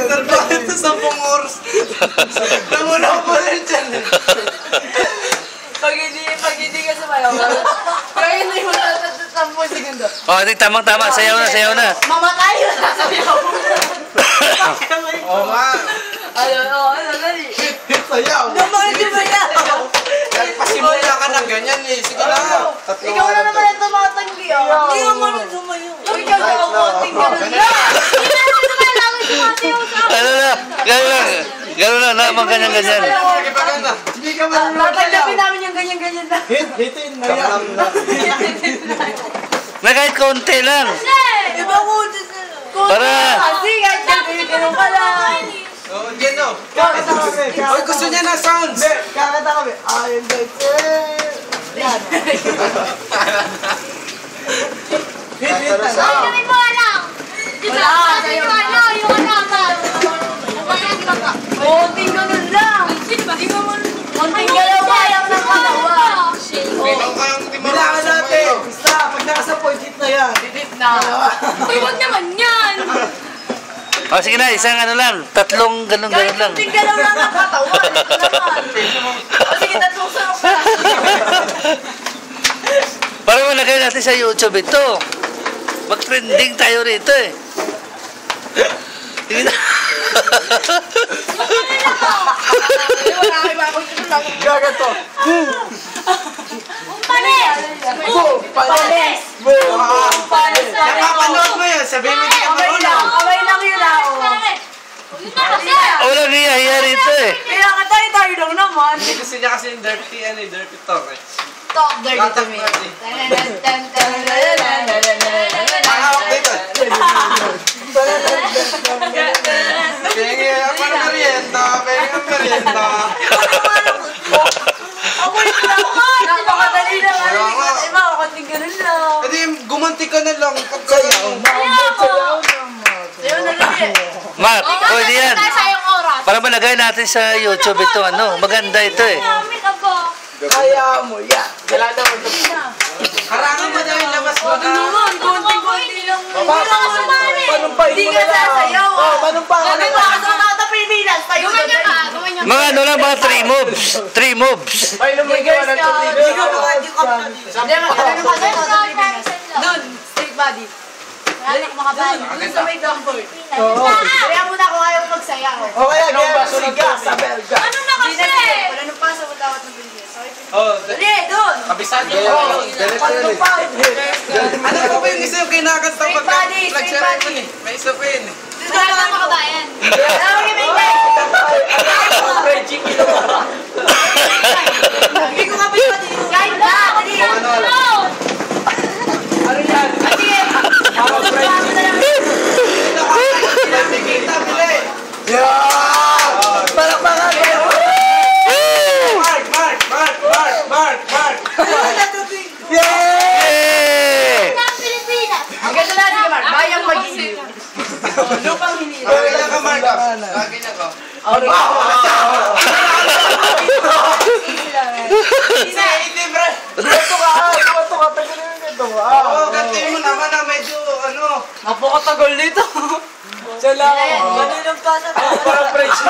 Bakit sa 10 oras? Namuna ko rin dyan. Pag hindi ka sumayaw, kaya hindi mo na 10 segundo. Oh, tamang-tama. Sayaw na. Mamatay yun sa sayaw. Oo nga. Ano, dali. Sayaw. Naman, di ba yan? Pasimula ka ng ganyan eh. Sige na. Ikaw na naman ang tumatanggi, oh. Hindi ka marunong tumayo. Ikaw na ang konting ganun lang. Gano'n na, naman ganyan-ganyan. Hindi ka marunong. Tatanggapin namin yung ganyan-ganyan na. Hitin na yan. Na kahit konti lang. Iba ko dito. Para. Kasi kahit ganun ka lang. Oo, dyan o. Oy, gusto niya na sounds. Kakanta kami. I'm the yan. Hit na lang. Ay, mo alam. Wala. Yung ano, Konting ganun lang. Konting galawa lang ng kalawa. Bilang kayong Bilangan natin. Isa, pag nasa point, hit na yan. Didit na. Uy, wag naman yan. Oh, sige na, isang ano lang. Tatlong ganun Kahit lang. konting galaw lang ng katawan. Ito naman. O sige, tatlong sarap pa. Para malagay natin sa YouTube ito. Mag-trending tayo rito eh. Sige na. Gaganto. Panis. Panis. Panis. Nakapanood mo yan. Sabihin mo hindi ka marunong. Kamay lang yun ako. Yun na kasi. Walang hiya rito eh. Kaya nga tayo lang naman. Hindi gusto niya kasi yung dirty talk eh. Talk dirty to me. Nakawak dito. Pengi ako ng merienda. Pengi ng merienda. Ako yung naman. Napakadali lang. Iba, konting ganun lang. Hindi, gumanti ka na lang. Pagkayaw. Ayaw na lang eh. Mark, pwede yan. Sayang oras. Para malagay natin sa YouTube ito, ano. Maganda ito eh. Kami ka po. Kaya mo yan. Wala na. Harangan mo daw yung labas mo. Ano naman, konting-konti lang. Panumpahin Hindi mo ka na lang. sasayaw. Panumpahin Ano ba? Kasi nakata Pilipinas. Tayo na Gumanyan ka. Gumanyan ka. Mga ano lang, mga 3 moves. 3 moves. Ay, lumigaw na ito. Hindi ka Pilipinas. Doon, straight body. Dali, mga bali. Doon sa may comfort. Kaya muna ako ayaw magsayaw. O kaya, kaya siga sa Belga. Ano na Hindi kasi? na, wala nang pasa mo tawat ng Pilipinas. Oh, Dali, doon. kabisado Oh, mo. panumpahin. Ano pa ba yung isa yung kinakanta Straight pag body, flag straight ceremony? body. May isa pa yun eh. Wala na makabayan. Tawag yung may Hindi ko nga pwede. Kahit na. Dali. Ano yan? Sige. Parang French. Kita, bili. Yeah! Palakpakan kayo! Mark. Yay! Sa Pilipinas. Ang ganda na, sige Mark. Bayang mag-iib. Lupang hinila. Lagi na ka, Mark. Lagi na ka. Hindi, bro. Tuto ka, tagalin mo ito. Oo, gantiin mo naman na medyo, ano. Napakatagal nito. Siya lang. Ganun yung pasa. Parang French.